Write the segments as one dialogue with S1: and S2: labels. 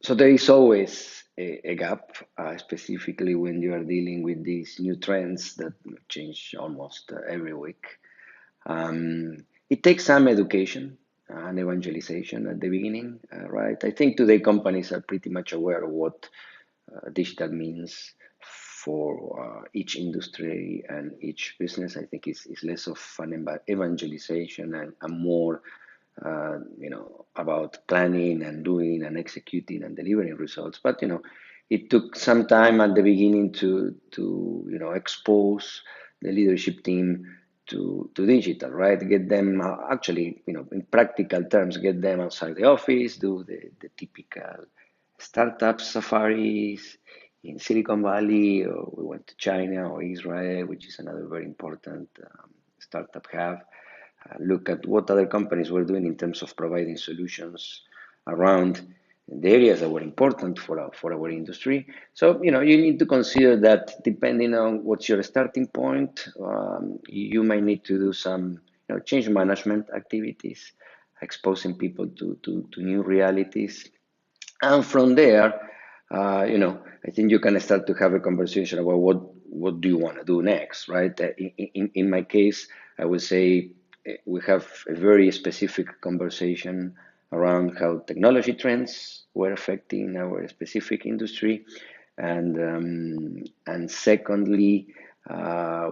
S1: So there is always a gap, specifically when you are dealing with these new trends that change almost every week. It takes some education and evangelization at the beginning, right? I think today companies are pretty much aware of what digital means for each industry and each business. I think it's less of an evangelization and more, about planning and doing and executing and delivering results. But it took some time at the beginning to expose the leadership team to digital, right? Get them actually, in practical terms, get them outside the office, do the typical startup safaris in Silicon Valley, or we went to China or Israel, which is another very important startup hub. Look at what other companies were doing in terms of providing solutions around the areas that were important for our industry. So, you need to consider that depending on what's your starting point, you might need to do some, change management activities, exposing people to new realities. And from there, I think you can start to have a conversation about what do you want to do next, right? In my case, I would say we have a very specific conversation around how technology trends were affecting our specific industry, and secondly,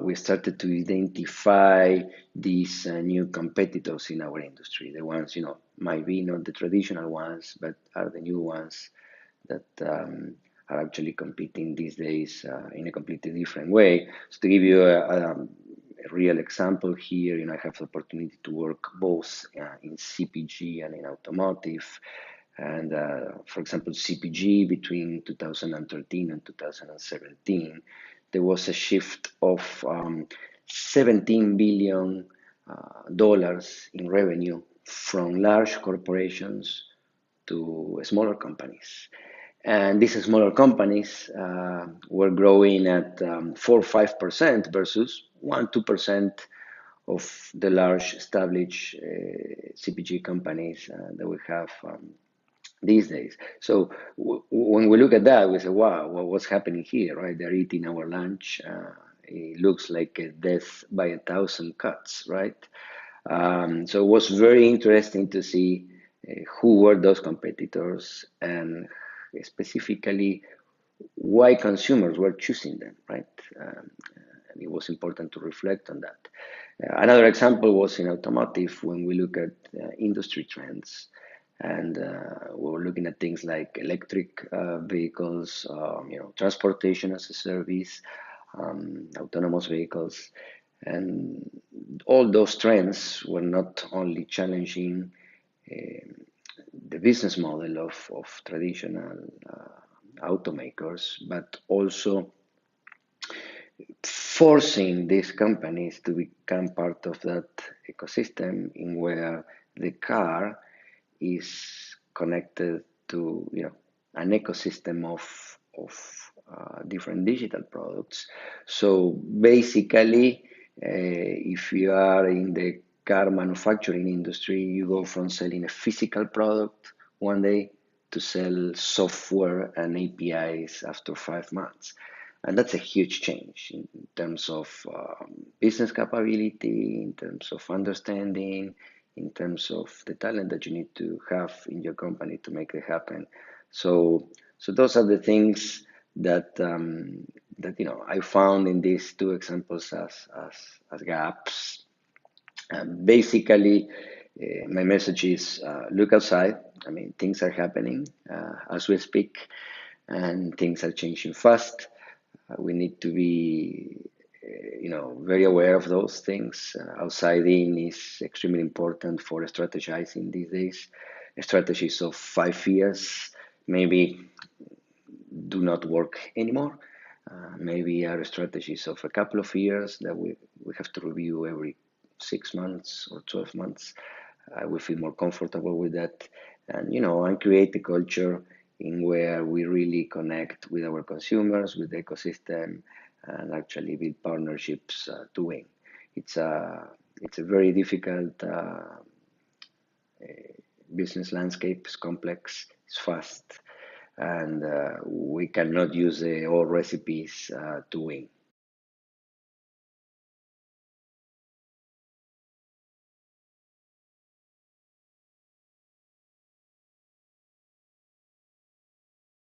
S1: we started to identify these new competitors in our industry. The ones, might be not the traditional ones, but are the new ones that are actually competing these days in a completely different way. So to give you a real example here, I have the opportunity to work both in CPG and in automotive. And for example, CPG between 2013 and 2017, there was a shift of $17 billion in revenue from large corporations to smaller companies. And these smaller companies were growing at 4 or 5% versus 1 2% of the large established CPG companies that we have these days. So when we look at that, we say, wow, what's happening here, right? They're eating our lunch. It looks like a death by 1,000 cuts, right? So it was very interesting to see who were those competitors and specifically why consumers were choosing them, right? And it was important to reflect on that. Another example was in automotive when we look at industry trends. And we were looking at things like electric vehicles, transportation as a service, autonomous vehicles. And all those trends were not only challenging the business model of traditional automakers, but also forcing these companies to become part of that ecosystem in where the car is connected to an ecosystem of different digital products. So basically, if you are in the car manufacturing industry, you go from selling a physical product one day to sell software and APIs after 5 months. And that's a huge change in terms of business capability, in terms of understanding, in terms of the talent that you need to have in your company to make it happen. So those are the things that I found in these two examples as gaps. Basically, my message is look outside. I mean, things are happening as we speak, and things are changing fast. We need to be, very aware of those things. Outside in is extremely important for strategizing these days. Strategies of 5 years maybe do not work anymore. Maybe our strategies of a couple of years that we have to review every 6 months or 12 months. I will feel more comfortable with that, and create a culture in where we really connect with our consumers, with the ecosystem, and actually build partnerships to win. It's a very difficult business landscape. It's complex. It's fast, and we cannot use the old recipes to win.